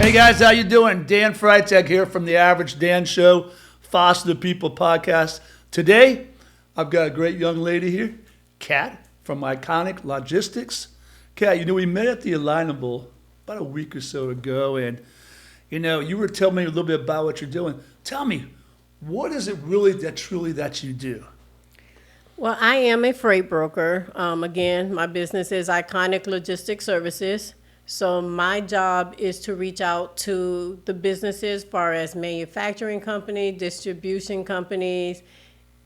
Hey guys, how you doing? Dan Freitag here from the Average Dan Show, Foster the People podcast. Today, I've got a great young lady here, Kat from Iconic Logistics. Kat, we met at the Alignable about a week or so ago, and you were telling me a little bit about what you're doing. Tell me, what is it really that you do? Well, I am a freight broker. Again, my business is Iconic Logistics Services. So my job is to reach out to the businesses as far as manufacturing company, distribution companies,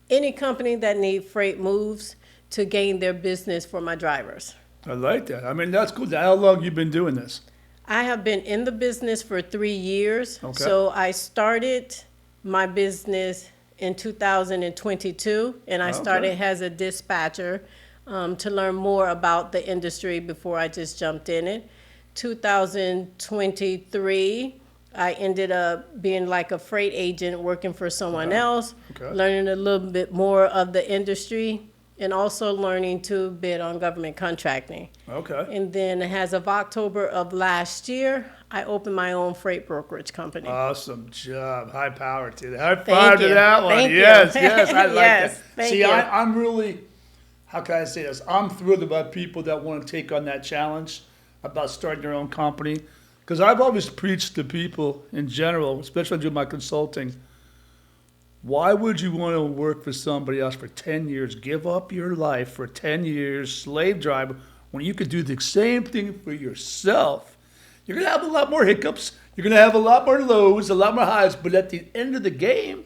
any company that need freight moves to gain their business for my drivers. I like that. I mean, that's cool. How long have you been doing this? I have been in the business for 3 years. Okay. So I started my business in 2022, and I started as a dispatcher to learn more about the industry before I just jumped in it. 2023, I ended up being like a freight agent working for someone else, learning a little bit more of the industry, and also learning to bid on government contracting. Okay. And then as of October of last year, I opened my own freight brokerage company. Awesome job. High power to that. High five to that one. Thank you. Yes, I like Yes, that. thank See, you. I'm really, how can I say this? I'm thrilled about people that want to take on that challenge about starting their own company. Because I've always preached to people in general, especially doing my consulting, why would you want to work for somebody else for 10 years, give up your life for 10 years, slave driver, when you could do the same thing for yourself? You're going to have a lot more hiccups. You're going to have a lot more lows, a lot more highs. But at the end of the game,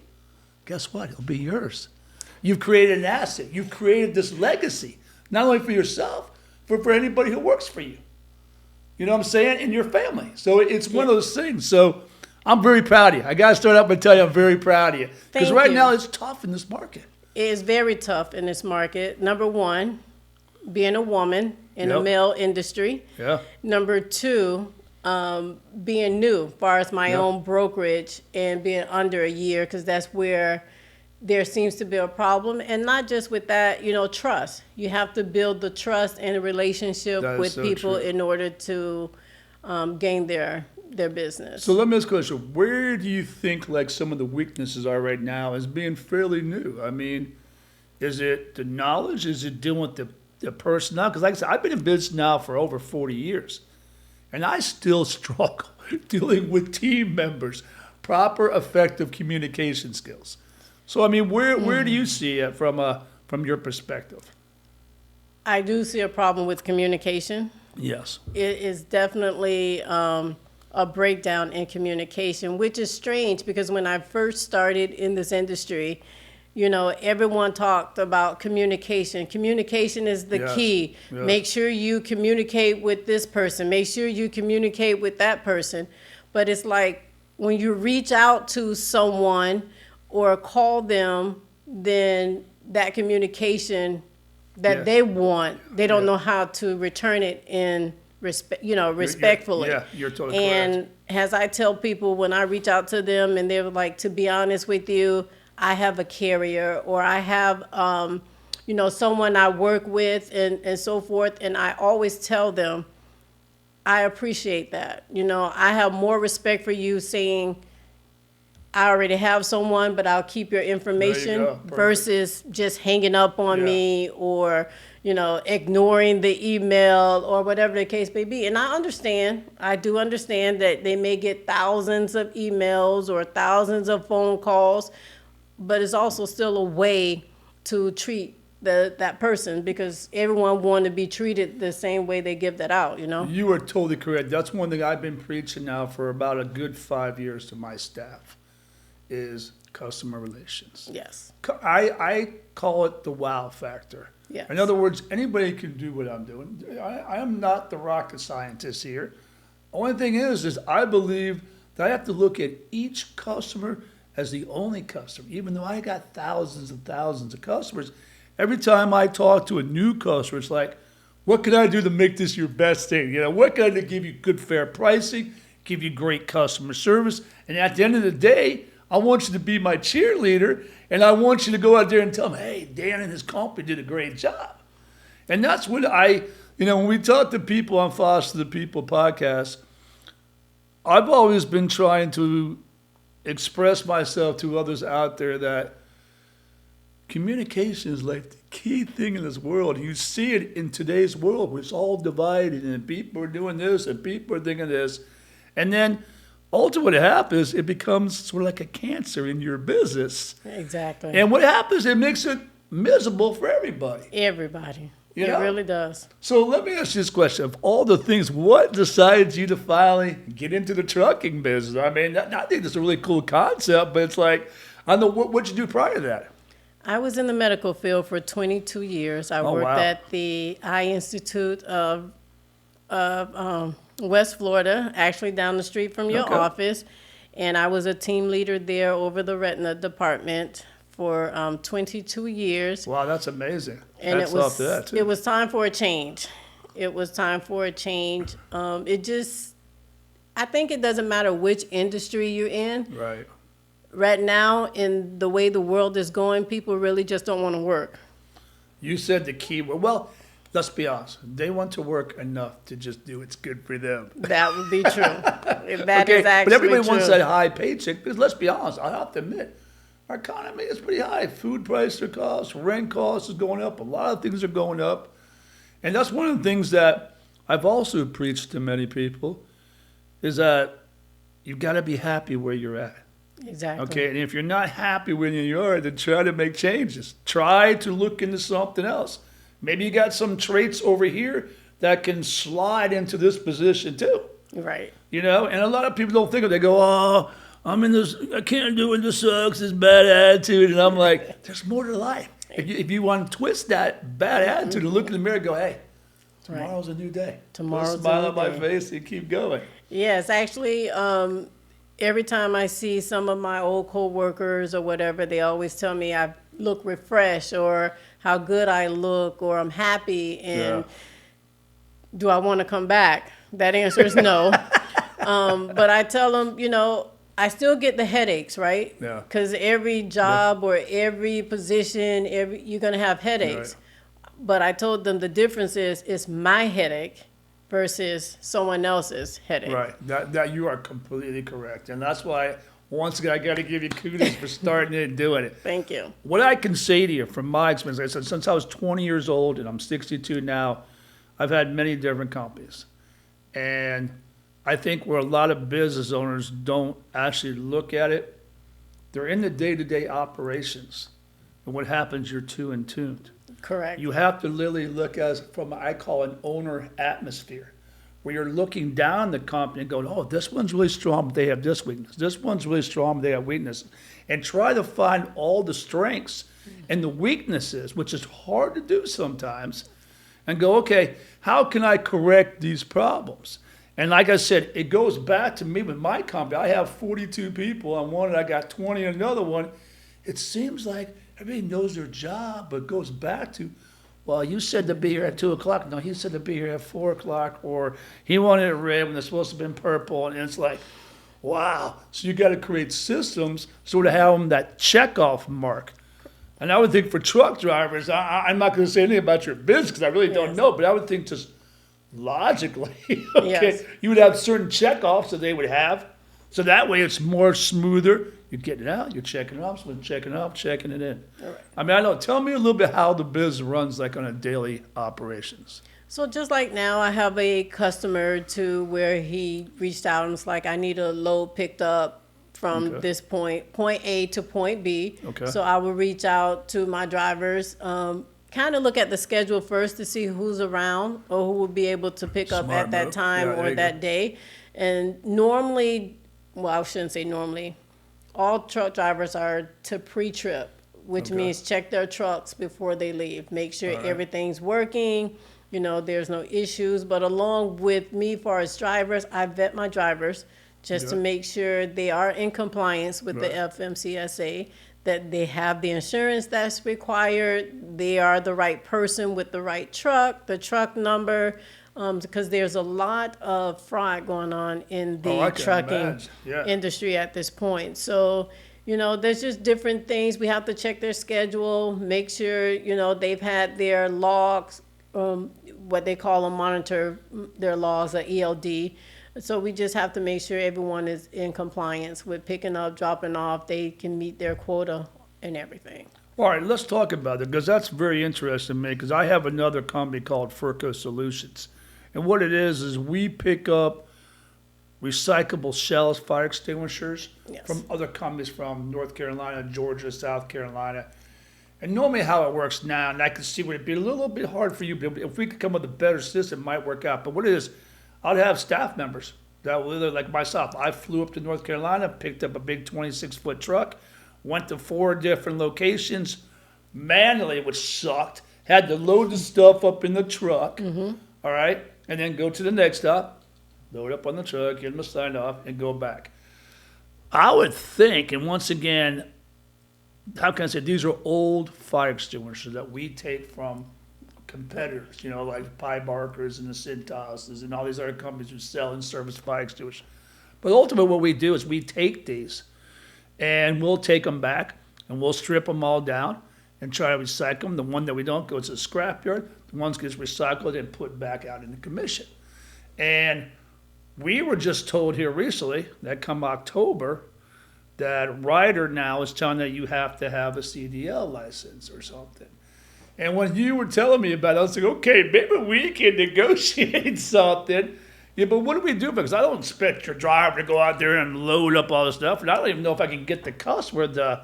guess what? It'll be yours. You've created an asset. You've created this legacy, not only for yourself, but for anybody who works for you. You know what I'm saying? In your family. So it's one of those things. So I'm very proud of you. I got to start out by telling you I'm very proud of you. Because right now it's tough in this market. It is very tough in this market. Number one, being a woman in a male industry. Yeah. Number two, being new as far as my own brokerage and being under a year, because that's where there seems to be a problem. And not just with that, trust. You have to build the trust and a relationship with people in order to gain their business. So let me ask you a question. Where do you think some of the weaknesses are right now as being fairly new? I mean, is it the knowledge? Is it dealing with the personnel? Because like I said, I've been in business now for over 40 years. And I still struggle dealing with team members, proper, effective communication skills. So, I mean, where do you see it from your perspective? I do see a problem with communication. Yes. It is definitely a breakdown in communication, which is strange because when I first started in this industry, everyone talked about communication. Communication is the key. Yes. Make sure you communicate with this person. Make sure you communicate with that person. But it's like when you reach out to someone or call them, then that communication that they want, they don't know how to return it in respectfully. You're totally correct. And as I tell people when I reach out to them and they're like, to be honest with you, I have a carrier or I have, someone I work with and so forth. And I always tell them, I appreciate that. I have more respect for you saying, I already have someone, but I'll keep your information versus just hanging up on me or, ignoring the email or whatever the case may be. And I do understand that they may get thousands of emails or thousands of phone calls, but it's also still a way to treat that person because everyone wants to be treated the same way they give that out, You are totally correct. That's one thing I've been preaching now for about a good 5 years to my staff. Is customer relations. Yes. I call it the wow factor. Yes. In other words, anybody can do what I'm doing. I am not the rocket scientist here. Only thing is I believe that I have to look at each customer as the only customer. Even though I got thousands and thousands of customers, every time I talk to a new customer, it's like, what can I do to make this your best thing? What can I do to give you good, fair pricing, give you great customer service? And at the end of the day, I want you to be my cheerleader, and I want you to go out there and tell them, hey, Dan and his company did a great job. And that's what when we talk to people on Foster the People podcast, I've always been trying to express myself to others out there that communication is like the key thing in this world. You see it in today's world where it's all divided and people are doing this and people are thinking this. And then ultimately what happens, it becomes sort of like a cancer in your business. Exactly. And what happens, it makes it miserable for everybody. Everybody. You It know? really does. So let me ask you this question. Of all the things, what decides you to finally get into the trucking business? I mean, I think it's a really cool concept, but it's like, I don't know, what'd you do prior to that? I was in the medical field for 22 years. I Oh, worked wow. at the Eye Institute of West Florida, actually down the street from your Okay. office. And I was a team leader there over the retina department for 22 years. Wow, that's amazing. And Hats off to that, too. it was time for a change. It was time for a change. I think it doesn't matter which industry you're in. Right. Right now, in the way the world is going, people really just don't want to work. You said the key word. Well, let's be honest. They want to work enough to just do what's good for them. That would be true. That is Okay, actually but everybody true. wants that high paycheck because let's be honest, I have to admit, our economy is pretty high. Food prices are costs, rent costs is going up, a lot of things are going up. And that's one of the things that I've also preached to many people is that you've got to be happy where you're at. Exactly. Okay, and if you're not happy where you are, then try to make changes. Try to look into something else. Maybe you got some traits over here that can slide into this position too. Right. You know, and a lot of people don't think of it. They go, oh, I'm in this, I can't do it, this sucks, this bad attitude. And I'm like, there's more to life. If you want to twist that bad attitude and look in the mirror and go, hey, tomorrow's a new day. Tomorrow's Put a smile a on new my day. face and keep going. Yes, actually, every time I see some of my old coworkers or whatever, they always tell me I look refreshed or how good I look or I'm happy and do I want to come back? That answer is no. But I tell them, I still get the headaches, right? Yeah. Because every job or every position, you're going to have headaches. Right. But I told them the difference is it's my headache versus someone else's headache. Right. That you are completely correct. And that's why, once again, I got to give you kudos for starting it and doing it. Thank you. What I can say to you from my experience, like I said, since I was 20 years old and I'm 62 now, I've had many different companies. And I think where a lot of business owners don't actually look at it, they're in the day-to-day operations. And what happens, you're too in tuned. Correct. You have to literally look as from, I call an owner atmosphere, where you're looking down the company and going, oh, this one's really strong, but they have this weakness. This one's really strong, but they have weakness. And try to find all the strengths and the weaknesses, which is hard to do sometimes, and go, okay, how can I correct these problems? And like I said, it goes back to me with my company. I have 42 people on one, and I got 20 on another one. It seems like everybody knows their job, but it goes back to, well, you said to be here at 2 o'clock. No, he said to be here at 4 o'clock, or he wanted it red when it's supposed to have been purple. And it's like, wow. So you got to create systems sort of have them that checkoff mark. And I would think for truck drivers, I'm not going to say anything about your business because I really don't know, but I would think just logically, okay, Yes. you would have certain checkoffs that they would have. So that way it's more smoother. You're getting it out, you're checking it off, so checking it off, checking it in. All right. I mean, I know, tell me a little bit how the business runs like on a daily operations. So just like now, I have a customer to where he reached out and was like, I need a load picked up from Okay. this point A to point B. Okay. So I will reach out to my drivers, kind of look at the schedule first to see who's around or who will be able to pick up Smart at that move. time Yeah, there or you that go. day. And normally, well, I shouldn't say normally, all truck drivers are to pre-trip, which Okay. means check their trucks before they leave. Make sure All right. everything's working, there's no issues. But along with me, far as drivers, I vet my drivers just to Yeah. make sure they are in compliance with Right. the FMCSA, that they have the insurance that's required, they are the right person with the right truck, the truck number, because there's a lot of fraud going on in the I can trucking imagine. Yeah. industry at this point. So, there's just different things. We have to check their schedule, make sure, they've had their logs, what they call them, monitor their logs, a ELD. So we just have to make sure everyone is in compliance with picking up, dropping off. They can meet their quota and everything. All right, let's talk about it, because that's very interesting to me, because I have another company called Furco Solutions. And what it is we pick up recyclable shells, fire extinguishers, Yes. from other companies from North Carolina, Georgia, South Carolina. And normally how it works now, and I can see would it be a little bit hard for you, but if we could come up with a better system, it might work out. But what it is, I'd have staff members that will either, like myself, I flew up to North Carolina, picked up a big 26-foot truck, went to 4 different locations, manually, which sucked, had to load the stuff up in the truck, all right, and then go to the next stop, load up on the truck, get them signed off, and go back. I would think, and once again, how can I say, these are old fire extinguishers that we take from competitors, like Pie Barkers and the Cintas and all these other companies who sell and service fire extinguishers. But ultimately what we do is we take these and we'll take them back and we'll strip them all down and try to recycle them. The one that we don't go to the scrapyard, the ones gets recycled and put back out into commission. And we were just told here recently that come October, that Ryder now is telling that you have to have a CDL license or something. And when you were telling me about it, I was like, okay, maybe we can negotiate something. Yeah, but what do we do? Because I don't expect your driver to go out there and load up all this stuff. And I don't even know if I can get the customer to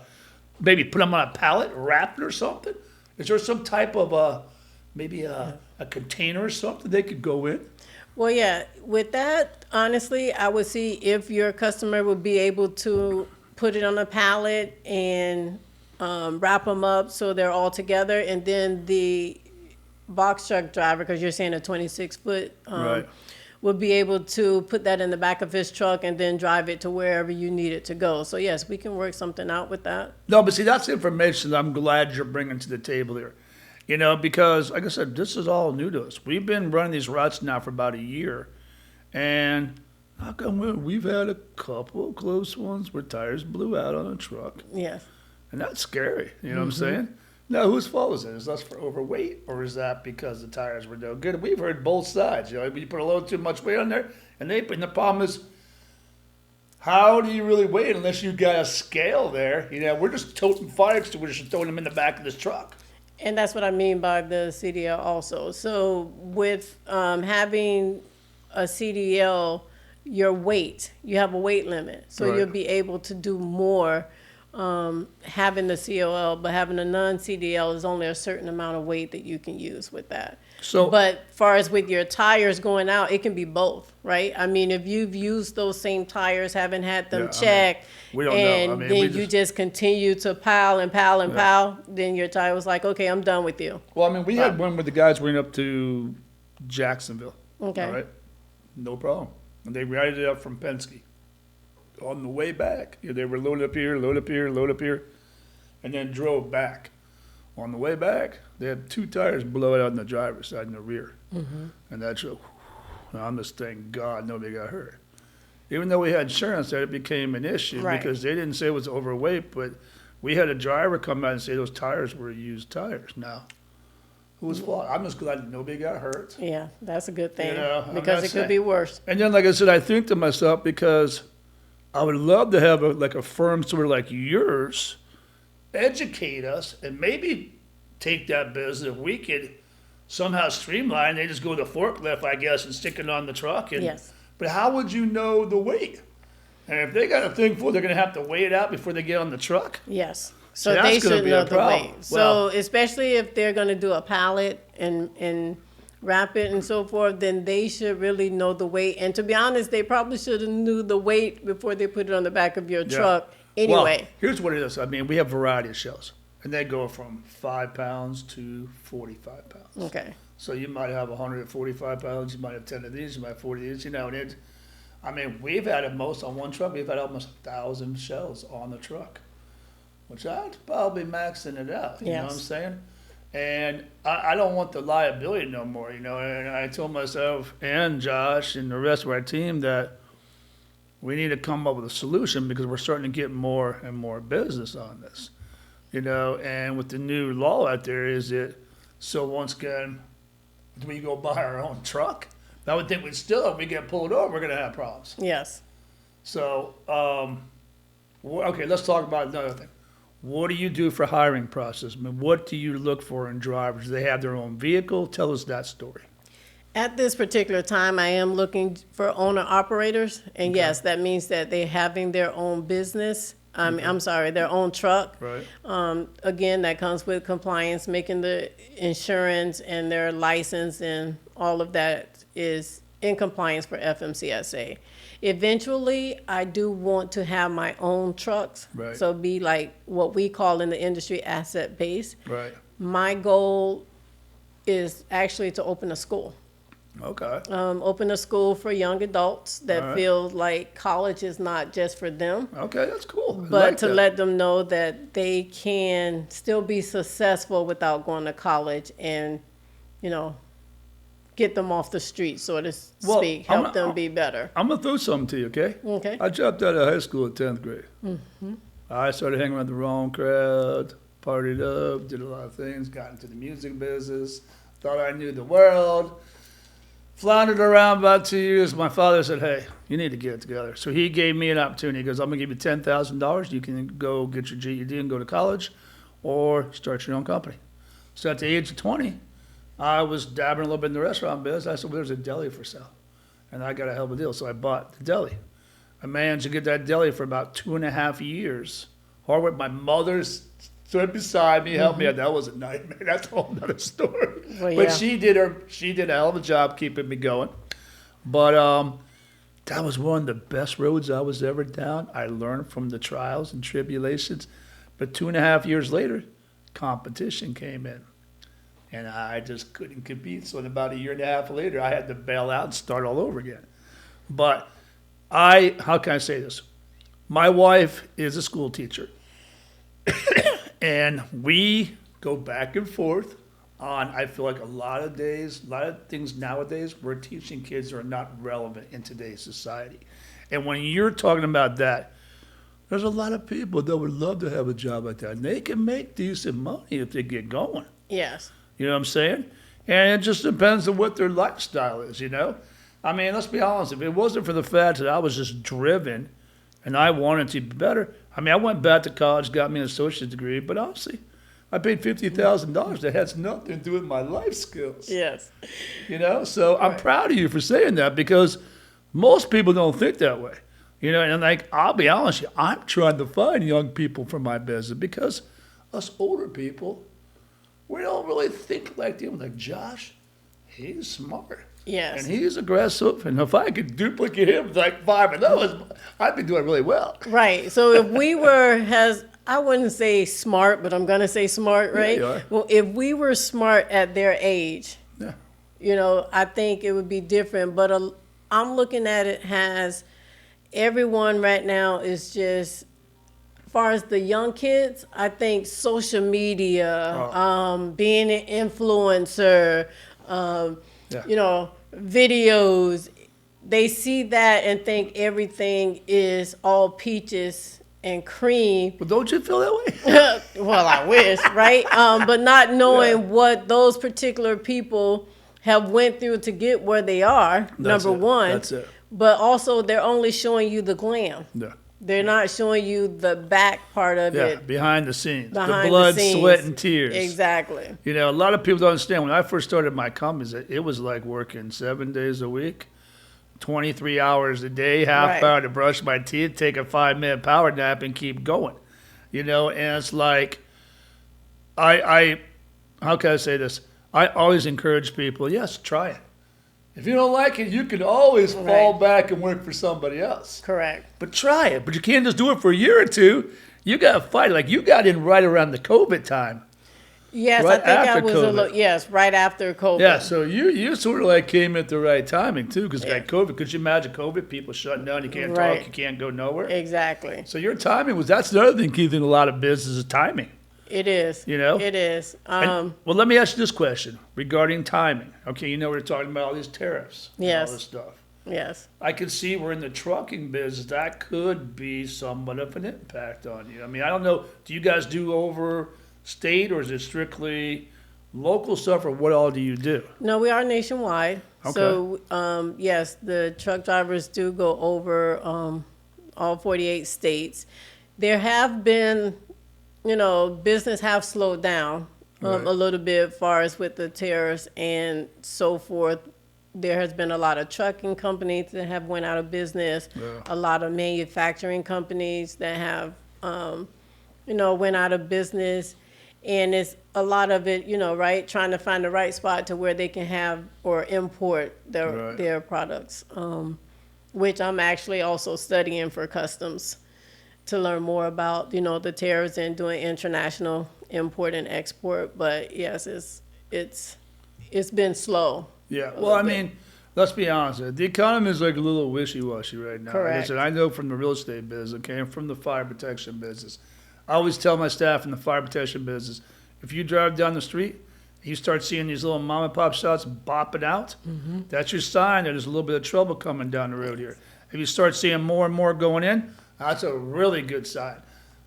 maybe put them on a pallet, wrap it or something. Is there some type of maybe a container or something they could go in? Well, yeah, with that, honestly, I would see if your customer would be able to put it on a pallet and wrap them up so they're all together, and then the box truck driver, because you're saying a 26-foot, Right. would be able to put that in the back of his truck and then drive it to wherever you need it to go. So yes, we can work something out with that. No, but see, that's information that I'm glad you're bringing to the table here. Because, like I said, this is all new to us. We've been running these routes now for about a year, and how come we've had a couple of close ones where tires blew out on a truck, Yes. and that's scary. You know what I'm saying? Now, whose fault is it? Is that for overweight, or is that because the tires were no good? We've heard both sides. You put a little too much weight on there, and the problem is, how do you really weigh it unless you got a scale there? We're just toting fire extinguishers and throwing them in the back of this truck. And that's what I mean by the CDL also. So with having a CDL, your weight, you have a weight limit. So Right. you'll be able to do more having the COL, but having a non-CDL is only a certain amount of weight that you can use with that. So, But far as with your tires going out, it can be both, right? I mean, if you've used those same tires, haven't had them Yeah, I mean, checked, we don't know. and We then you just continue to pile and pile and pile, then your tire was like, okay, I'm done with you. we had one where the guys went up to Jacksonville. Okay. All right, no problem. And they routed it up from Penske. On the way back, they were loaded up here, load up here, load up here, and then drove back. On the way back, they had 2 tires blow out on the driver's side and the rear. And that's I'm just thank God nobody got hurt. Even though we had insurance, that it became an issue Right. because they didn't say it was overweight, but we had a driver come out and say those tires were used tires. Now, whose fault? I'm just glad nobody got hurt. Yeah, that's a good thing, I'm because not it could saying- be worse. And then, like I said, I think to myself, because I would love to have a firm sort of like yours educate us and maybe take that business. If we could somehow streamline, they just go to the forklift, I guess, and stick it on the truck. Yes. But how would you know the weight? And if they got a thing full, they're going to have to weigh it out before they get on the truck. Yes. So that's they gonna should be a know the problem. weight. So Well- especially if they're going to do a pallet and wrap it and so forth, then they should really know the weight. And to be honest, they probably should have knew the weight before they put it on the back of your truck anyway. Well, here's what it is. We have a variety of shells, and they go from 5 pounds to 45 pounds. Okay. So you might have 145 pounds, you might have 10 of these, you might have 40 of these, and we've had at most on one truck, we've had almost 1,000 shells on the truck, which I'd probably maxing it out, you know what I'm Yes. saying? And I don't want the liability no more, and I told myself and Josh and the rest of our team that we need to come up with a solution because we're starting to get more and more business on this, and with the new law out there is it, so once again, do we go buy our own truck? I would think if we get pulled over, we're going to have problems. Yes. So, okay, let's talk about another thing. What do you do for hiring process? I mean, what do you look for in drivers? Do they have their own vehicle? Tell us that story. At this particular time, I am looking for owner-operators, and yes, that means that they're having their own business. Their own truck. Right. Again, that comes with compliance, making the insurance and their license and all of that is in compliance for FMCSA. Eventually, I do want to have my own trucks. Right. So be like what we call in the industry asset base. Right. My goal is actually to open a school. Okay. Open a school for young adults that All right. feel like college is not just for them, Okay, that's cool. I but like to that. let them know that they can still be successful without going to college and, get them off the street, so to Well, speak, help them be better. I'm going to throw something to you, okay? Okay. I dropped out of high school in 10th grade. Mm-hmm. I started hanging around the wrong crowd, partied up, did a lot of things, got into the music business, thought I knew the world. Floundered around about 2 years. My father said, hey, you need to get it together. So he gave me an opportunity. He goes, I'm going to give you $10,000. You can go get your GED and go to college or start your own company. So at the age of 20, I was dabbing a little bit in the restaurant business. I said, well, there's a deli for sale. And I got a hell of a deal. So I bought the deli. I managed to get that deli for about 2.5 years. Hard work. My mother stood beside me, helped me out. That was a nightmare. That's a whole other story. Well, But yeah. she did a hell of a job keeping me going. But that was one of the best roads I was ever down. I learned from the trials and tribulations. But 2.5 years later, competition came in. And I just couldn't compete. So in about 1.5 years later, I had to bail out and start all over again. But how can I say this? My wife is a school teacher. And we go back and forth on, I feel like a lot of things nowadays we're teaching kids are not relevant in today's society. And when you're talking about that, there's a lot of people that would love to have a job like that. And they can make decent money if they get going. Yes. You know what I'm saying? And it just depends on what their lifestyle is, I mean, let's be honest. If it wasn't for the fact that I was just driven and I wanted to be better, I mean, I went back to college, got me an associate's degree, but honestly, I paid $50,000. That has nothing to do with my life skills. Yes. So I'm proud of you for saying that because most people don't think that way. And like, I'll be honest with you, I'm trying to find young people for my business because us older people, we don't really think like them. Like Josh, he's smart. Yes. And he's aggressive. And if I could duplicate him like 5 of those, I'd be doing really well. Right. So if we were, I wouldn't say smart, but I'm going to say smart, right? you are. Well, if we were smart at their age, Yeah. I think it would be different. But I'm looking at it as everyone right now is just, as far as the young kids, I think social media, being an influencer, videos, they see that and think everything is all peaches and cream. Well, don't you feel that way? Well, I wish, right? But not knowing what those particular people have went through to get where they are, number one. That's it. But also, they're only showing you the glam. Yeah. They're not showing you the back part of Yeah, it. behind the scenes. Behind the blood, the scenes. sweat, and tears. Exactly. A lot of people don't understand. When I first started my companies, it was like working 7 days a week, 23 hours a day, half hour to brush my teeth, take a 5-minute power nap, and keep going. And it's like, how can I say this? I always encourage people, yes, try it. If you don't like it, you can always fall back and work for somebody else. Correct. But try it. But you can't just do it for a year or two. You got to fight. Like you got in right around the COVID time. Yes, Right I think I after was COVID. right after COVID. Yeah, so you sort of like came at the right timing too, because like COVID. Could you imagine COVID? People shutting down. You can't talk. You can't go nowhere. Exactly. So your timing that's another thing, Keith, in a lot of business is timing. It is. It is. Well, let me ask you this question regarding timing. Okay, we're talking about all these tariffs. And all this stuff. Yes. I can see we're in the trucking business. That could be somewhat of an impact on you. I mean, I don't know. Do you guys do over state or is it strictly local stuff, or what all do you do? No, we are nationwide. Okay. So, yes, the truck drivers do go over all 48 states. There have been, business have slowed down Right. a little bit as far as with the tariffs and so forth. There has been a lot of trucking companies that have went out of business, Yeah. a lot of manufacturing companies that have, went out of business. And it's a lot of it, right, trying to find the right spot to where they can have or import Right. their products, which I'm actually also studying for customs to learn more about, the tariffs and doing international import and export. But yes, it's been slow. Yeah. A Well, little I bit. mean, let's be honest. The economy is like a little wishy-washy right now. Correct. Listen, I know from the real estate business, okay, and from the fire protection business. I always tell my staff in the fire protection business, if you drive down the street, you start seeing these little mom and pop shops bopping out, that's your sign that there's a little bit of trouble coming down the road here. If you start seeing more and more going in, that's a really good sign.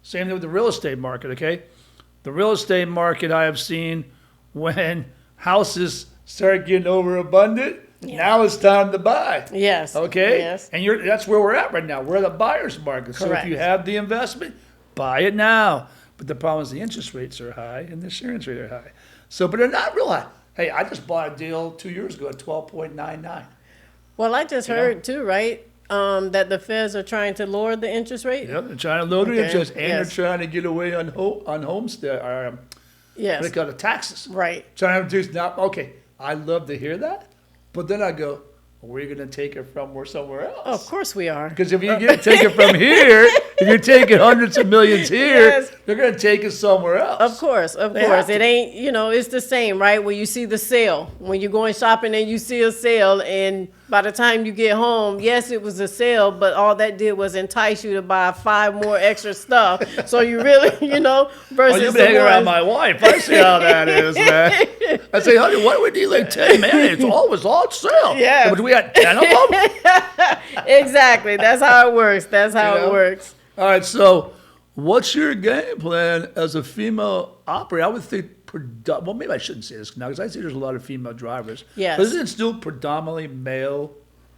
Same thing with the real estate market, okay? The real estate market I have seen when houses start getting overabundant, now it's time to buy. Yes. Okay? Yes. And that's where we're at right now. We're the buyer's market. So if Correct. you have the investment, buy it now. But the problem is the interest rates are high and the insurance rates are high. So, but they're not real high. Hey, I just bought a deal 2 years ago at 12.99. Well, I just heard too, right, that the feds are trying to lower the interest rate. Yep, they're trying to lower the Okay, interest, and yes. they're trying to get away on homestead, or what Yes. they call it, taxes. Right. Trying to do now. Okay, I love to hear that, but then I go, where are you going to take it from or somewhere else? Oh, of course we are. Because if you take it from here, if you're taking hundreds of millions here, Yes. they're going to take it somewhere else. Of course. They have It to. ain't, it's the same, right? When you see the sale, when you're going shopping and you see a sale, and by the time you get home, yes, it was a sale, but all that did was entice you to buy 5 more extra stuff. So you really, Well, versus you've the been hanging around ones- my wife. I see how that is, man. I say, honey, what do we need? Like 10 minutes. It was on sale. Yeah. But we got 10 of them? Exactly. That's how it works. That's how You know? it works. All right, so what's your game plan as a female operator? I would think, well, maybe I shouldn't say this now because I see there's a lot of female drivers. Yes. But isn't it still predominantly male?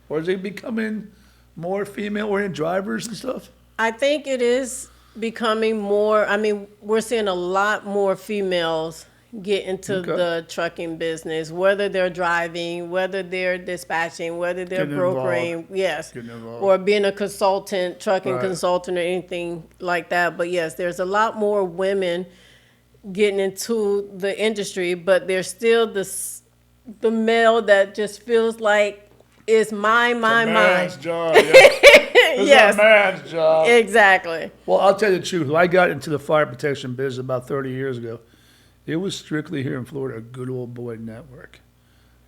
Or is it becoming more female-oriented drivers and stuff? I think it is becoming more, we're seeing a lot more females get into Okay. the trucking business, whether they're driving, whether they're dispatching, whether they're Getting brokering, yes, Getting involved. or being a consultant, trucking Right. consultant or anything like that. But yes, there's a lot more women getting into the industry, but there's still the male that just feels like it's mine. Man's job, yeah. It's Yes. a man's job. Exactly. Well, I'll tell you the truth. When I got into the fire protection business about 30 years ago, it was strictly here in Florida, a good old boy network.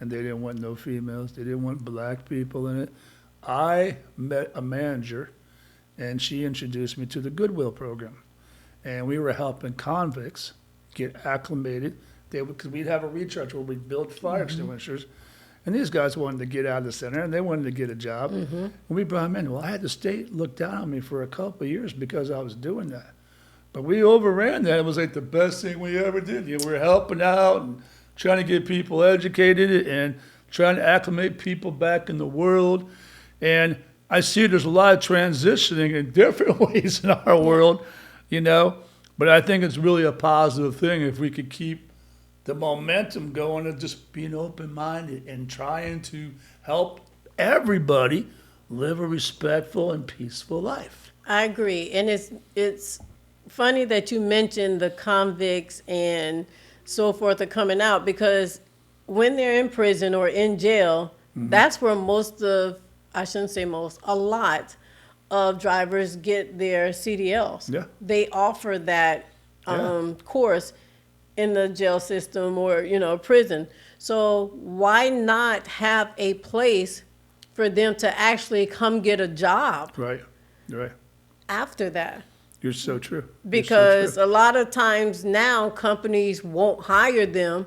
And they didn't want no females. They didn't want black people in it. I met a manager, and she introduced me to the Goodwill program. And we were helping convicts get acclimated. Because we'd have a recharge where we'd build fire extinguishers. And these guys wanted to get out of the center, and they wanted to get a job. And we brought them in. Well, I had the state look down on me for a couple of years because I was doing that. But we overran that. It was like the best thing we ever did. We were helping out and trying to get people educated and trying to acclimate people back in the world. And I see there's a lot of transitioning in different ways in our world, But I think it's really a positive thing if we could keep the momentum going of just being open-minded and trying to help everybody live a respectful and peaceful life. I agree, and it's funny that you mentioned the convicts and so forth are coming out, because when they're in prison or in jail, that's where a lot of drivers get their CDLs. Yeah. They offer that course in the jail system or prison. So why not have a place for them to actually come get a job Right. after that? You're so true. Because a lot of times now companies won't hire them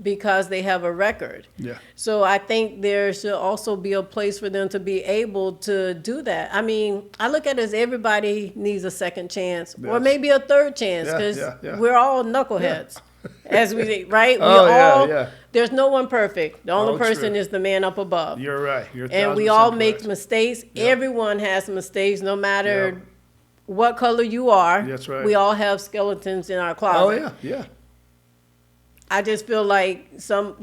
because they have a record. Yeah. So I think there should also be a place for them to be able to do that. I look at it as everybody needs a second chance or Yes. maybe a third chance, Yeah, because yeah. we're all knuckleheads. as we right. We Oh, yeah, all yeah. there's no one perfect. The only Oh, person true. is the man up above. You're right. You're And we 1000% all make correct. mistakes. Yep. Everyone has mistakes, no matter Yep. what color you are. That's right. We all have skeletons in our Oh, closet. yeah, yeah. I just feel like some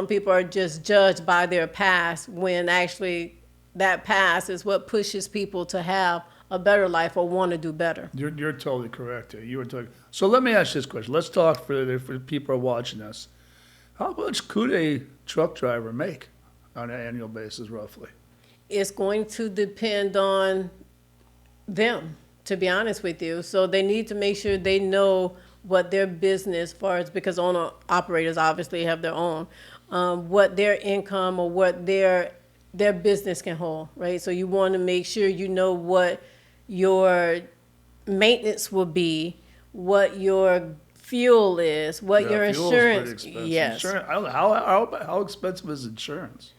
people are just judged by their past when actually that past is what pushes people to have a better life or want to do better. You're totally correct. You were talking. So let me ask you this question. Let's talk for the people who are watching us. How much could a truck driver make on an annual basis, roughly? It's going to depend on them, to be honest with you. So they need to make sure they know what their business, far as because owner operators obviously have their own, what their income or what their business can hold, right? So you want to make sure you know what your maintenance will be, what your fuel is, what Yeah, your fuel's pretty insurance. expensive. Yes. Insurance, I don't know, how expensive is insurance?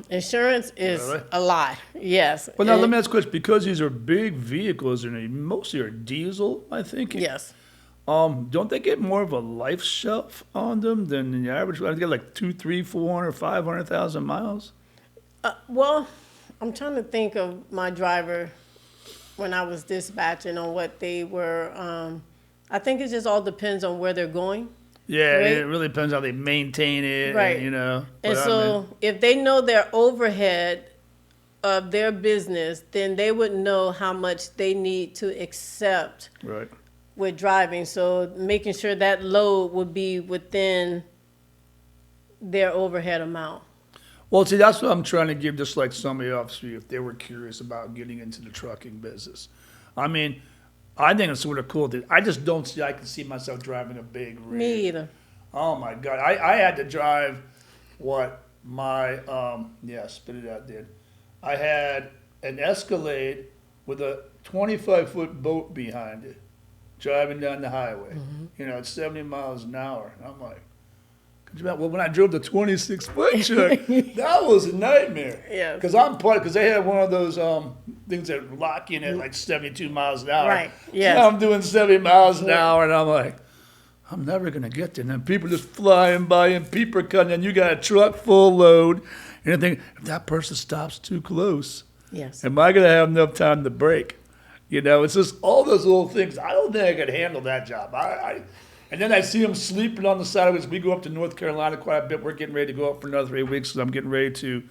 Insurance is Really? a lot. Yes. But now let me ask a question. Because these are big vehicles and they mostly are diesel, I think. Yes. Don't they get more of a life shelf on them than the average? I get like 200, 300, 400, 500,000 miles. Well, I'm trying to think of my driver when I was dispatching on what they were. I think it just all depends on where they're going. Yeah, Right. it really depends how they maintain it, Right. and, And But I so mean, if they know their overhead of their business, then they would know how much they need to accept right. with driving. So making sure that load would be within their overhead amount. Well, see, that's what I'm trying to give just like somebody else if they were curious about getting into the trucking business. I mean, I think it's sort of cool. I just don't see, I can see myself driving a big rig. Me either. Oh my God. I had to drive spit it out, dude. I had an Escalade with a 25-foot boat behind it driving down the highway, at 70 miles an hour. And I'm like, could you imagine? Well, when I drove the 26-foot truck, that was a nightmare. Yeah. Because they had one of those things that lock in at like 72 miles an hour. Right, yes. So I'm doing 70 miles an hour, and I'm like, I'm never going to get there. And then people just flying by and people are cutting, and you got a truck full load. And I think, if that person stops too close, Yes. am I going to have enough time to brake? It's just all those little things. I don't think I could handle that job. And then I see them sleeping on the sideways. We go up to North Carolina quite a bit. We're getting ready to go up for another 3 weeks, so I'm getting ready to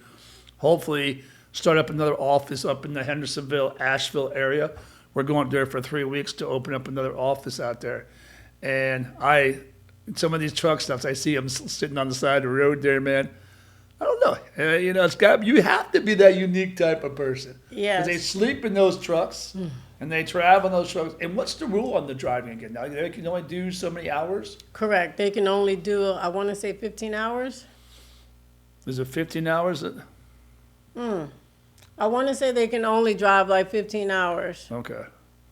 hopefully start up another office up in the Hendersonville, Asheville area. We're going there for 3 weeks to open up another office out there. And some of these truck stops, I see them sitting on the side of the road there, man. I don't know. You have to be that unique type of person. Yes. Because they sleep in those trucks and they travel in those trucks. And what's the rule on the driving again? Now, they can only do so many hours? Correct. They can only do, I want to say 15 hours. Is it 15 hours? I want to say they can only drive like 15 hours Okay.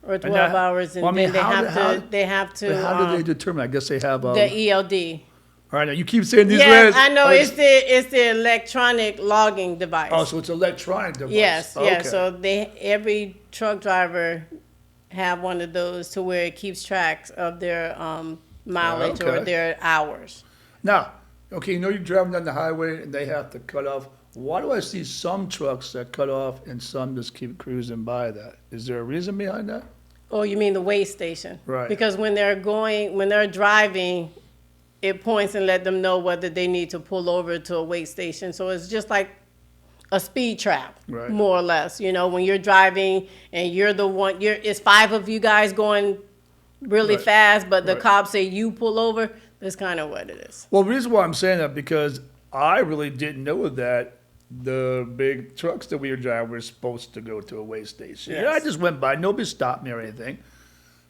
or 12 that- hours, and well, I mean, then they how- have to. But how do they determine? I guess they have. the ELD. All right, now you keep saying these Yes, words. I know. Oh, It's the electronic logging device. Oh, so it's electronic device. Yes, Okay. yes. So every truck driver have one of those to where it keeps tracks of their mileage or Okay. their hours. Now, okay, you're driving down the highway and they have to cut off. Why do I see some trucks that cut off and some just keep cruising by that? Is there a reason behind that? Oh, you mean the weigh station? Right. Because when they're driving, it points and let them know whether they need to pull over to a weigh station. So it's just like a speed trap, Right. more or less. When you're driving and you're the one, it's 5 of you guys going really Right. fast, but the Right. cops say you pull over. That's kind of what it is. Well, the reason why I'm saying that because I really didn't know that the big trucks that we were driving were supposed to go to a weigh station. Yes. I just went by. Nobody stopped me or anything.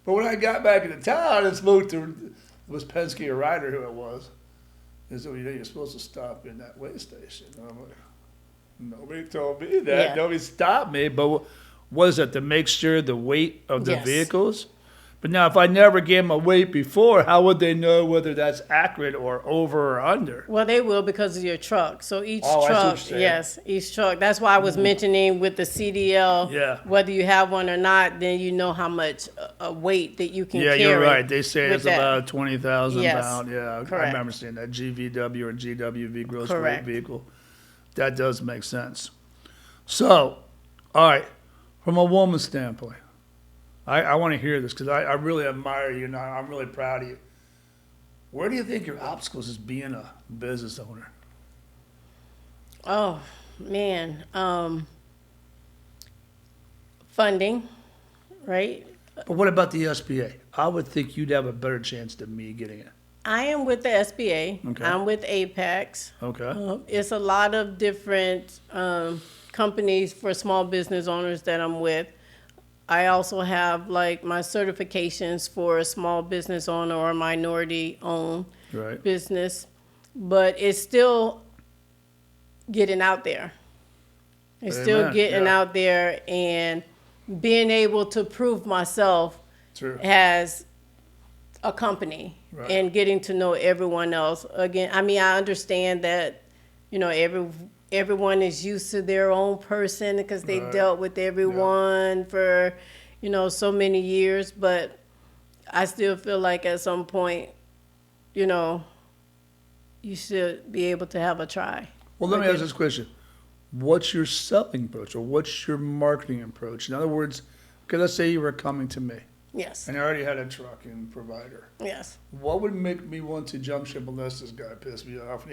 But when I got back into town and spoke to, it was Penske or Ryder who it was, they said, you're supposed to stop in that weigh station. And I'm like, nobody told me that. Yeah. Nobody stopped me. But what is it, to make sure the weight of the Yes. vehicles? But now, if I never gave them a weight before, how would they know whether that's accurate or over or under? Well, they will because of your truck. So each Oh, I see what you're truck, saying. yes, each truck. That's why I was mentioning with the CDL, Yeah. whether you have one or not, then you know how much weight that you can Yeah, carry. you're right. They say with it's that. about 20,000 Yes, pound. Yeah, I correct. remember seeing that GVW or GWV, gross Correct. weight vehicle. That does make sense. So, all right, from a woman's standpoint, I want to hear this because I really admire you and I'm really proud of you. Where do you think your obstacles is being a business owner? Oh, man. Funding, right? But what about the SBA? I would think you'd have a better chance than me getting it. I am with the SBA. Okay. I'm with Apex. Okay. It's a lot of different companies for small business owners that I'm with. I also have like my certifications for a small business owner or minority owned Right. business, but it's still getting out there. It's still Amen. getting Yeah. out there and being able to prove myself True. as a company Right. and getting to know everyone else. Again, I mean, I understand that, you know, everyone is used to their own person because they Right. dealt with everyone for, you know, so many years. But I still feel like at some point, you know, you should be able to have a try. Well, let me ask this question. What's your selling approach or what's your marketing approach? In other words, okay, let's say you were coming to me Yes, and I already had a trucking provider. yes. What would make me want to jump ship unless this guy pissed me off?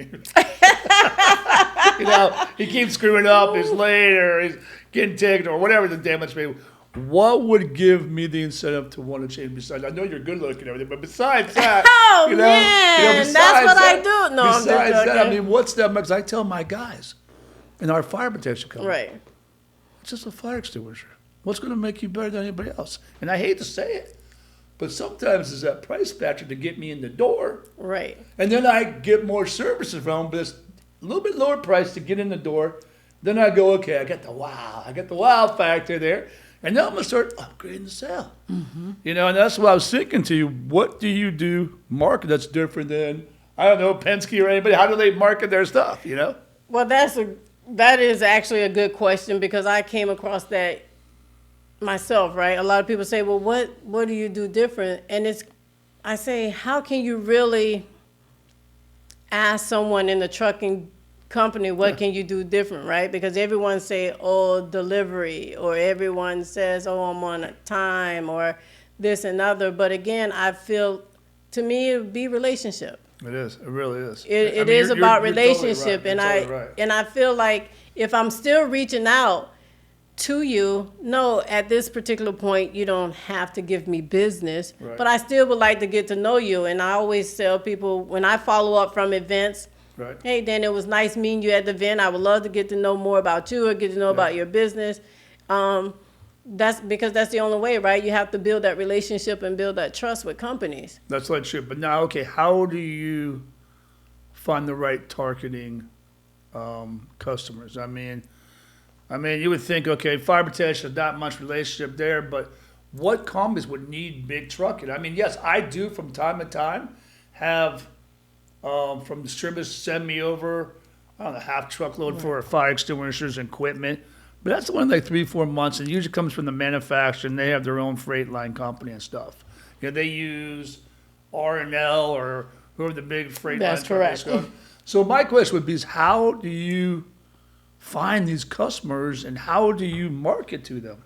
You know, he keeps screwing up, he's late, or he's getting ticked, or whatever the damage may be. What would give me the incentive to want to change? Besides, I know you're good looking and everything, but besides that, Oh, you know, man, besides that's what I that- do. No, I'm just besides that, I joking. mean, what's that? Because I tell my guys in our fire protection company, Right. it's just a fire extinguisher. What's going to make you better than anybody else? And I hate to say it, but sometimes it's that price factor to get me in the door. Right. And then I get more services from them, but it's a little bit lower price to get in the door. Then I go, okay, I got the wow factor there. And then I'm going to start upgrading the sale. Mm-hmm. You know, and that's what I was thinking to you. What do you do market that's different than, I don't know, Penske or anybody? How do they market their stuff, you know? Well, that is actually a good question because I came across that myself, right? A lot of people say, well, what do you do different? And I say, how can you really ask someone in the trucking company, what can you do different, right? Because everyone say, oh, delivery, or everyone says, oh, I'm on time, or this and other. But again, I feel, to me, it would be relationship. It is. It really is. It is about you're totally relationship, right. and You're totally right. and I feel like if I'm still reaching out to you, no, at this particular point, you don't have to give me business, Right. but I still would like to get to know you. And I always tell people when I follow up from events, Right. hey, Dan, it was nice meeting you at the event. I would love to get to know more about you or get to know about your business. That's because that's the only way, right? You have to build that relationship and build that trust with companies. That's like shit. But now, okay, how do you find the right targeting customers? I mean, you would think, okay, fire protection, not much relationship there, but what companies would need big trucking? I mean, yes, I do from time to time have from distributors send me over, I don't know, half truckload for fire extinguishers and equipment. But that's only like 3-4 months, and it usually comes from the manufacturer, and they have their own freight line company and stuff. You know, they use R&L or whoever the big freight That's line correct. companies go. So my question would be is how do you find these customers, and how do you market to them?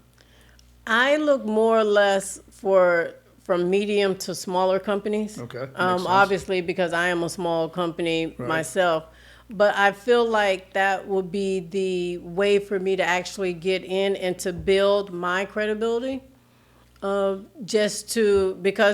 I look more or less from medium to smaller companies. Okay, makes sense. Obviously, because I am a small company myself. But I feel like that would be the way for me to actually get in and to build my credibility. Because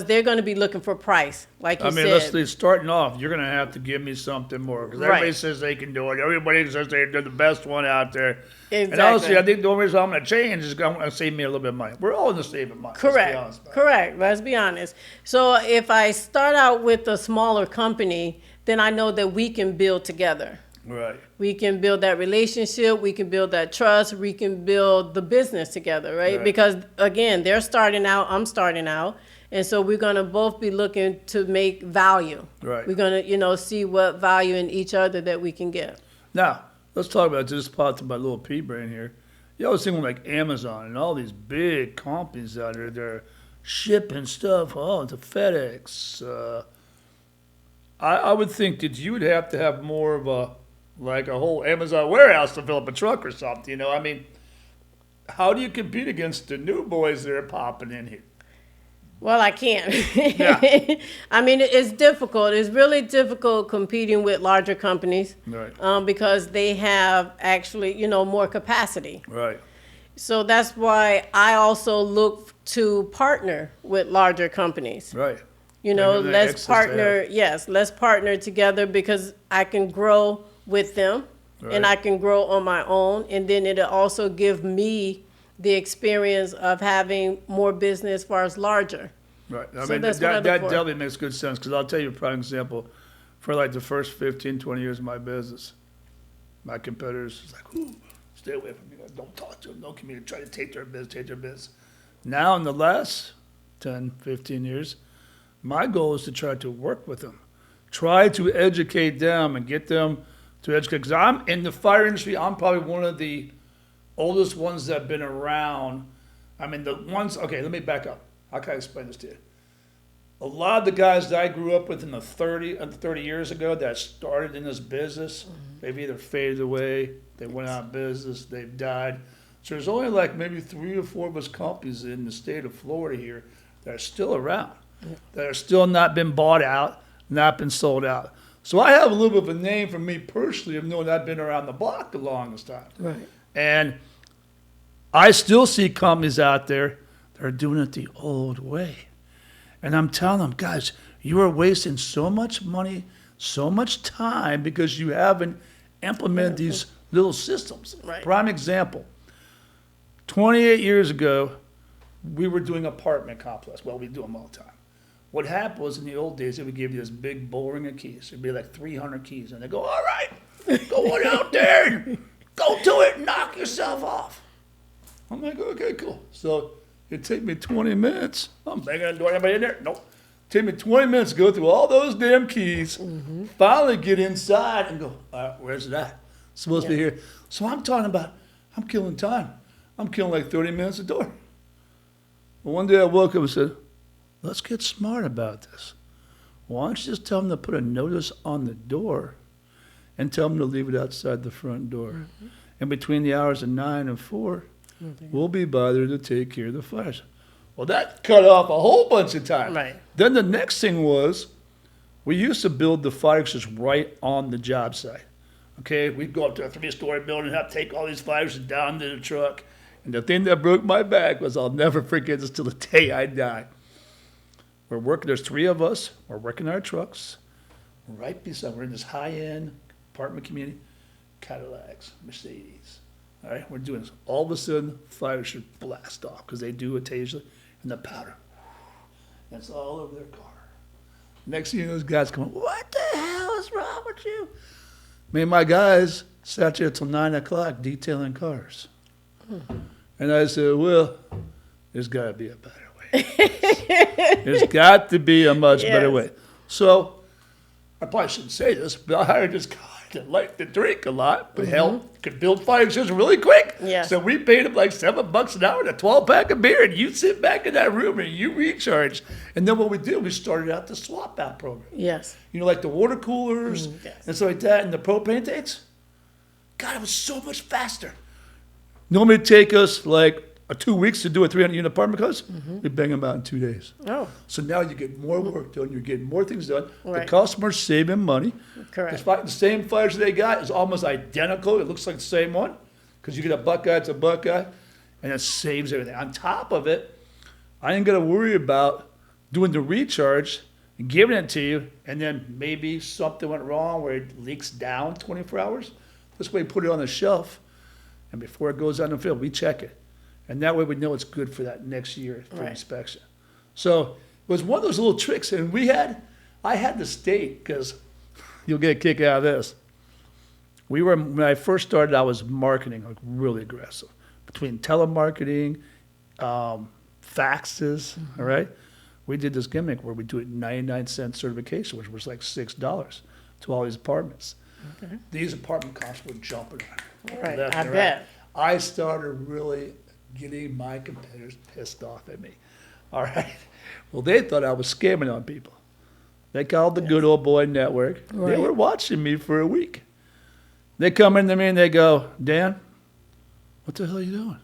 they're going to be looking for price, like you said. Let's say starting off, you're going to have to give me something more because everybody Right. says they can do it. Everybody says they're the best one out there. And Exactly. honestly, I think the only reason I'm going to change is going to save me a little bit of money. We're all in the saving money. Let's be Correct. honest about it. Correct. Let's be honest. So if I start out with a smaller company, then I know that we can build together. Right. We can build that relationship. We can build that trust. We can build the business together, right? Right. Because again, they're starting out. I'm starting out. And so we're going to both be looking to make value. Right. We're going to, see what value in each other that we can get. Now, let's talk about this part of my little pea brain here. You always think of like Amazon and all these big companies out there, they're shipping stuff, to FedEx. I would think that you would have to have more of a whole Amazon warehouse to fill up a truck or something, I mean, how do you compete against the new boys that are popping in here? Well, I can't. Yeah. I mean, it's difficult. It's really difficult competing with larger companies. Right. Because they have actually, more capacity. Right. So that's why I also look to partner with larger companies. Right. Let's partner. Yes, let's partner together because I can grow with them and I can grow on my own. And then it'll also give me the experience of having more business as far as larger. Right. I So mean, that's that what I look for. definitely makes good sense because I'll tell you a prime example. For like the first 15, 20 years of my business, my competitors was like, ooh, stay away from me. Don't talk to them. Don't communicate. Try to take their business. Now, in the last 10, 15 years, my goal is to try to work with them, try to educate them and get them to educate. Because I'm in the fire industry, I'm probably one of the oldest ones that have been around. I mean, okay, let me back up. How can I explain this to you? A lot of the guys that I grew up with in the 30 years ago that started in this business, they've either faded away, they went out of business, they've died. So there's only like maybe 3 or 4 of us companies in the state of Florida here that are still around, that are still not been bought out, not been sold out. So I have a little bit of a name for me personally of knowing I've been around the block the longest time. Right. And I still see companies out there that are doing it the old way. And I'm telling them, guys, you are wasting so much money, so much time because you haven't implemented these little systems. Right. Prime example, 28 years ago, we were doing apartment complex. Well, we do them all the time. What happened was in the old days, they would give you this big bull ring of keys. It'd be like 300 keys. And they go, all right, go on out there and go do it, knock yourself off. I'm like, okay, cool. So it'd take me 20 minutes. I'm thinking, do anybody in there? Nope. Take me 20 minutes to go through all those damn keys, finally get inside and go, all right, where's it at? It's supposed to be here. So I'm talking about, I'm killing time. I'm killing like 30 minutes a door. But one day I woke up and said, let's get smart about this. Why don't you just tell them to put a notice on the door and tell them to leave it outside the front door. And between the hours of 9 and 4, we'll be by there to take care of the fires. Well, that cut off a whole bunch of time. Right. Then the next thing was, we used to build the fire extinguishers right on the job site. Okay, we'd go up to a 3-story building and have to take all these fire extinguishers down to the truck. And the thing that broke my back was, I'll never forget this till the day I die. We're working, there's 3 of us, we're working our trucks, right beside, we're in this high-end apartment community, Cadillacs, Mercedes. All right, we're doing this. All of a sudden, fire should blast off, because they do occasionally, and the powder. That's all over their car. Next thing you know, those guys come, what the hell is wrong with you? Me and my guys sat there till 9 o'clock detailing cars. And I said, well, there's got to be a better way. There's got to be a much better way. So, I probably shouldn't say this, but I hired this guy that liked to drink a lot, but hell, could build fire extinguishers really quick. Yeah. So we paid him like $7 an hour and a 12-pack of beer, and you sit back in that room and you recharge. And then what we did, we started out the swap out program. Yes. You know, like the water coolers yes. and stuff like that, and the propane tanks. God, it was so much faster. Normally it'd take us like 2 weeks to do a 300-unit apartment house. We bang them out in 2 days. Oh, So now you get more work done. You're getting more things done. Right. The customer's saving money. correct. The same fires they got is almost identical. It looks like the same one because you get a Buckeye, it's a Buckeye, and it saves everything. On top of it, I ain't got to worry about doing the recharge and giving it to you, and then maybe something went wrong where it leaks down 24 hours. This way, put it on the shelf, and before it goes out in the field, we check it. And that way we know it's good for that next year for Right. inspection. So it was one of those little tricks. And I had to state, because you'll get a kick out of this. When I first started, I was marketing like really aggressive. Between telemarketing, faxes, all right? We did this gimmick where we do it 99-cent certification, which was like $6 to all these apartments. Okay. These apartment costs were jumping. Right, left I and bet. I started really getting my competitors pissed off at me. All right. Well, they thought I was scamming on people. They called the good old boy network. Right. They were watching me for a week. They come into me and they go, Dan, what the hell are you doing?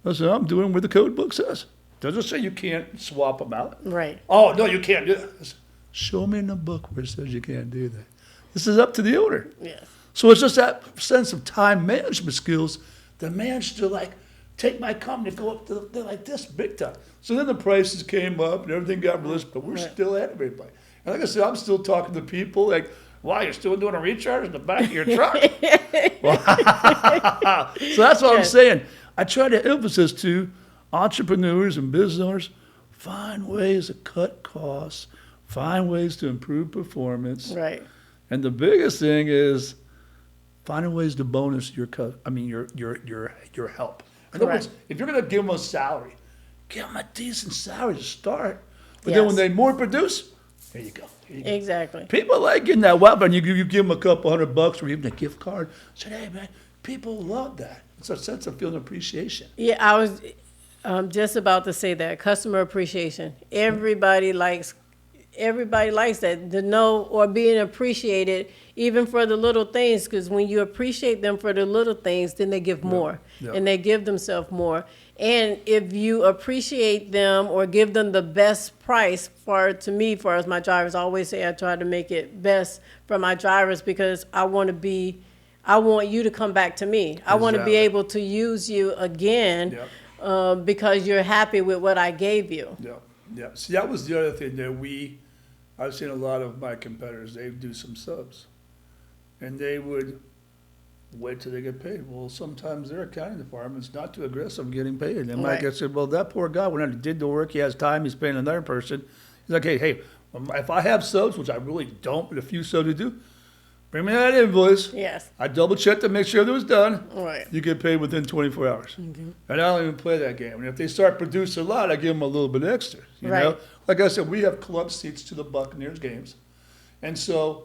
I said, I'm doing what the code book says. Does it say you can't swap them out? Right. Oh, no, you can't do that. I said, show me in the book where it says you can't do that. This is up to the owner. Yes. So it's just that sense of time management skills that managed to like take my company, go up to they're like this big time. So then the prices came up and everything got released, but we're still ahead of everybody. And like I said, I'm still talking to people like, wow, you're still doing a recharge in the back of your truck? So that's what I'm saying. I try to emphasize to entrepreneurs and business owners, find ways to cut costs, find ways to improve performance. Right. And the biggest thing is finding ways to bonus your help. In other words, if you're going to give them a salary, give them a decent salary to start. But then when they more produce, here you go. Exactly. People like getting that weapon. You give them a couple $100 or even a gift card. Say, hey, man, people love that. It's a sense of feeling appreciation. Yeah, I was just about to say that. Customer appreciation. Everybody likes that, to know or being appreciated even for the little things, because when you appreciate them for the little things, then they give more and they give themselves more. And if you appreciate them or give them the best price, far as my drivers, I always say I try to make it best for my drivers, because I want you to come back to me. I want to be able to use you again because you're happy with what I gave you. Yeah. See, that was the other thing that I've seen a lot of my competitors, they do some subs. And they would wait till they get paid. Well, sometimes their accounting department's not too aggressive getting paid. They might get said, well, that poor guy went out and did the work, he has time, he's paying another person. He's like, hey, if I have subs, which I really don't, but a few subs to do, bring me that invoice. Yes. I double check to make sure that it was done. Right. You get paid within 24 hours. Mm-hmm. And I don't even play that game. And if they start producing a lot, I give them a little bit extra. You know? Like I said, we have club seats to the Buccaneers games. And so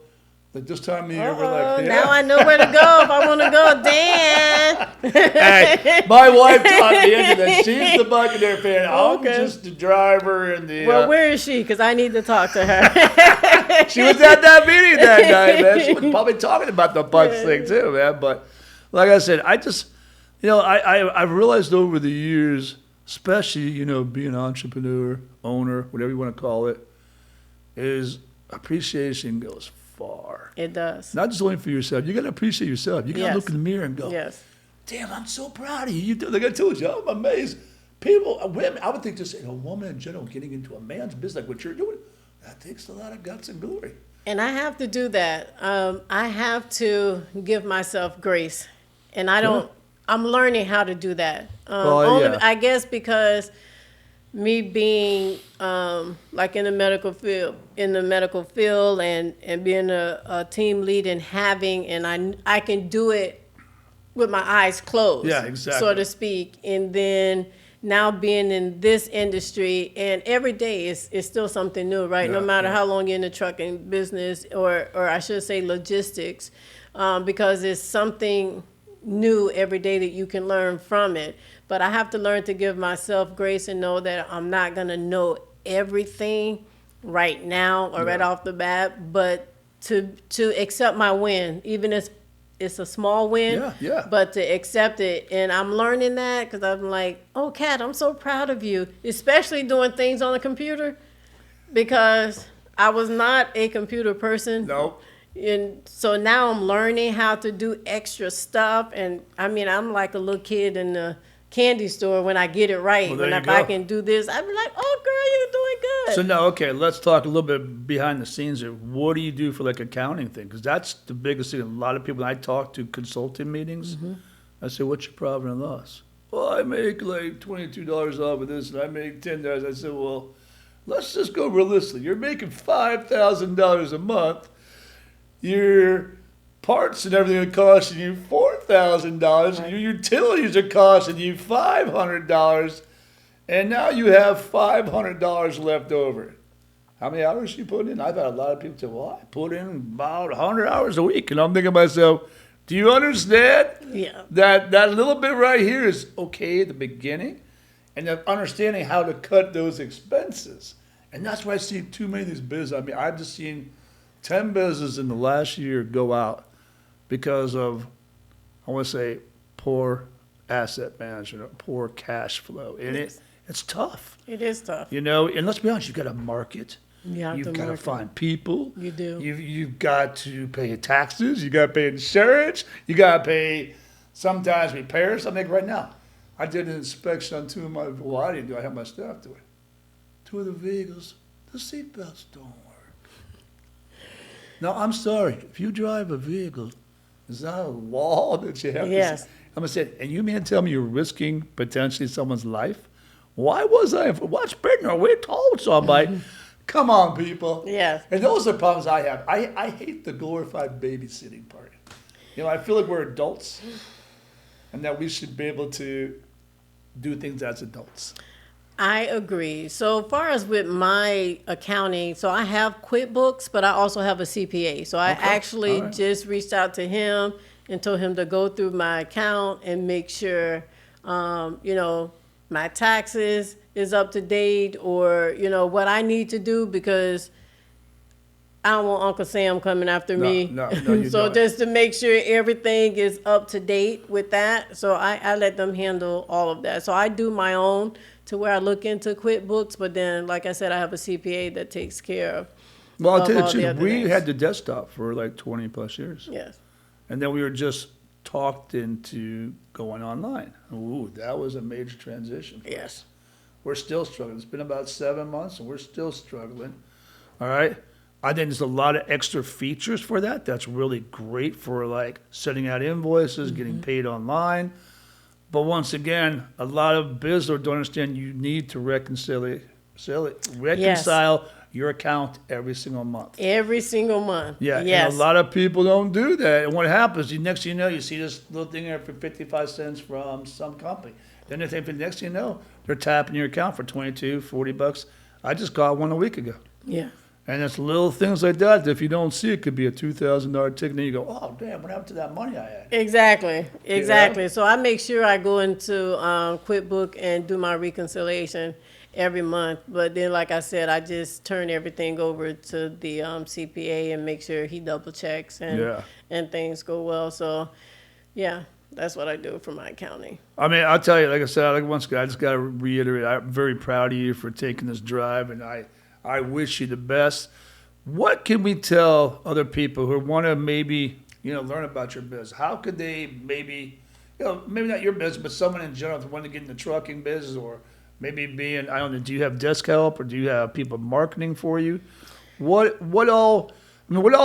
at this time of year, we're like, now I know where to go if I want to go, Dan. Hey, my wife taught me into that. She's the Buccaneer fan. I'm just the driver and the. Well, where is she? Because I need to talk to her. She was at that meeting that night, man. She was probably talking about the Bucs thing too, man. But like I said, I just, I've realized over the years, especially, being an entrepreneur, owner, whatever you want to call it, is appreciation goes far. It does. Not just only for yourself. You got to appreciate yourself. You got to look in the mirror and go, damn, I'm so proud of you. Like I told you, I'm amazed. People, women, I would think just a woman in general getting into a man's business like what you're doing, that takes a lot of guts and glory. And I have to do that. I have to give myself grace. And I'm learning how to do that. I guess because me being like in the medical field and being a team lead and I can do it with my eyes closed, so to speak. And then now being in this industry, and every day is still something new, right? No matter how long you're in the trucking business, or I should say logistics, because it's something new every day that you can learn from it. But I have to learn to give myself grace and know that I'm not going to know everything right now or right off the bat, but to accept my win, even if it's a small win, but to accept it. And I'm learning that because I'm like, oh, Kat, I'm so proud of you, especially doing things on the computer, because I was not a computer person. Nope. And so now I'm learning how to do extra stuff. And I mean, I'm like a little kid in the candy store when I get it right. Well, if I can do this, I'd be like, oh, girl, you're doing good. So now, okay, let's talk a little bit behind the scenes here. What do you do for like accounting thing? Because that's the biggest thing. A lot of people, when I talk to consulting meetings, I say, what's your profit and loss? Well, I make like $22 off of this and I make $10. I said, well, let's just go realistically. You're making $5,000 a month. You're parts and everything are costing you $4,000, and your utilities are costing you $500, and now you have $500 left over. How many hours you put in? I've had a lot of people say, well, I put in about 100 hours a week. And I'm thinking to myself, do you understand Yeah. that little bit right here is okay at the beginning? And then understanding how to cut those expenses. And that's why I see too many of these businesses. I mean, I've just seen 10 businesses in the last year go out because of, I want to say, poor asset management, poor cash flow. And it's tough. It is tough. You know, and let's be honest, you've got to market. You've got to market. find people. You do. You've got to pay taxes. You got to pay insurance. You got to pay sometimes repairs. I think right now, I did an inspection on two of my. Well, I didn't do. I had my staff do it. Two of the vehicles, the seatbelts don't work. Now I'm sorry. If you drive a vehicle, is that a wall that you have? Yes. I'm gonna say, and you mean to tell me you're risking potentially someone's life? Why was I? What's pregnant? We told somebody. Come on, people. Yes. And those are the problems I have. I hate the glorified babysitting part. You know, I feel like we're adults and that we should be able to do things as adults. I agree. So far as with my accounting, so I have QuickBooks, but I also have a CPA. So I Okay. actually All right. just reached out to him and told him to go through my account and make sure, my taxes is up to date, or, what I need to do, because I don't want Uncle Sam coming after me. No, you So don't. just to make sure everything is up to date with that. So I let them handle all of that. So I do my own to where I look into QuickBooks, but then, like I said, I have a CPA that takes care of. Well, I'll of tell you all the the truth. other We things. had the desktop for like 20 plus years. Yes. And then we were just talked into going online. Ooh, that was a major transition for us. Yes. We're still struggling. It's been about 7 months and we're still struggling. All right. I think there's a lot of extra features for that. That's really great for like sending out invoices, getting paid online. But once again, a lot of businesses don't understand you need to reconcile your account every single month. Every single month. Yeah, Yes. and a lot of people don't do that. And what happens, next thing you know, you see this little thing there for 55 cents from some company. Then they think the next thing you know, they're tapping your account for 22, 40 bucks. I just got one a week ago. Yeah. And it's little things like that, that if you don't see it, could be a $2,000 ticket. And then you go, oh, damn, what happened to that money I had? Exactly. So I make sure I go into QuickBook and do my reconciliation every month. But then, like I said, I just turn everything over to the CPA and make sure he double checks and things go well. So, yeah, that's what I do for my accounting. I mean, I'll tell you, like I said, once again, I just got to reiterate, I'm very proud of you for taking this drive, and I wish you the best. What can we tell other people who want to maybe, learn about your business? How could they maybe, maybe not your business, but someone in general who want to get in the trucking business, or maybe being, I don't know, do you have desk help or do you have people marketing for you? What all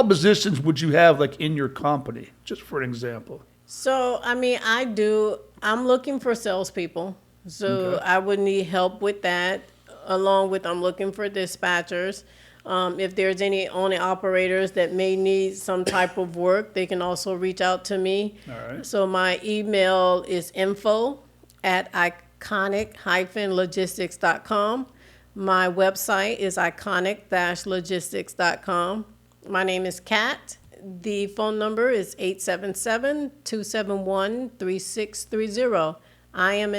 positions would you have like in your company, just for an example? So, I mean, I'm looking for salespeople. So Okay. I would need help with that, along with I'm looking for dispatchers. If there's any owner operators that may need some type of work, they can also reach out to me. All right. So my email is info@iconic-logistics.com. My website is iconic-logistics.com. My name is Kat. The phone number is 877-271-3630. I am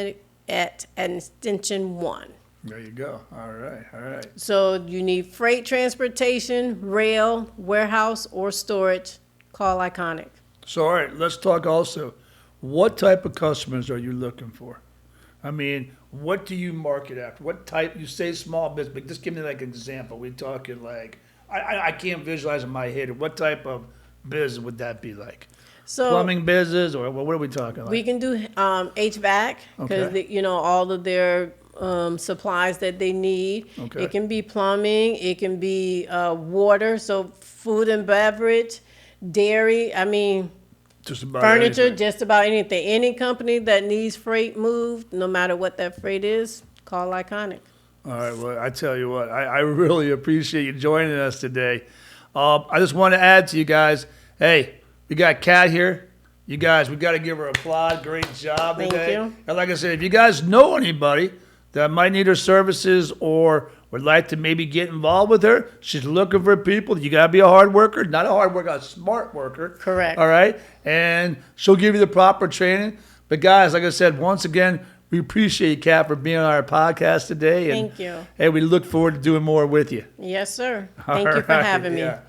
at extension 1. There you go. All right. So you need freight transportation, rail, warehouse, or storage, call Iconic. So, all right, let's talk also. What type of customers are you looking for? I mean, what do you market after? What type, you say small business, but just give me like an example. We're talking like, I can't visualize in my head. What type of business would that be like? So Plumbing business, or what are we talking like? we can do HVAC, because Okay. all of their supplies that they need. Okay. It can be plumbing, it can be water, so food and beverage, dairy, I mean, Just about furniture, anything. just about anything. Any company that needs freight moved, no matter what that freight is, call Iconic. All right, well, I tell you what, I really appreciate you joining us today. I just want to add to you guys, hey, You got Kat here. You guys, we got to give her applause. Great job Thank today. you. And like I said, if you guys know anybody that might need her services or would like to maybe get involved with her, she's looking for people. You got to be a hard worker, not a hard worker, a smart worker. Correct. All right? And she'll give you the proper training. But guys, like I said, once again, we appreciate Kat for being on our podcast today. And, Thank you. And we look forward to doing more with you. Yes, sir. All Thank you for right, having me. yeah.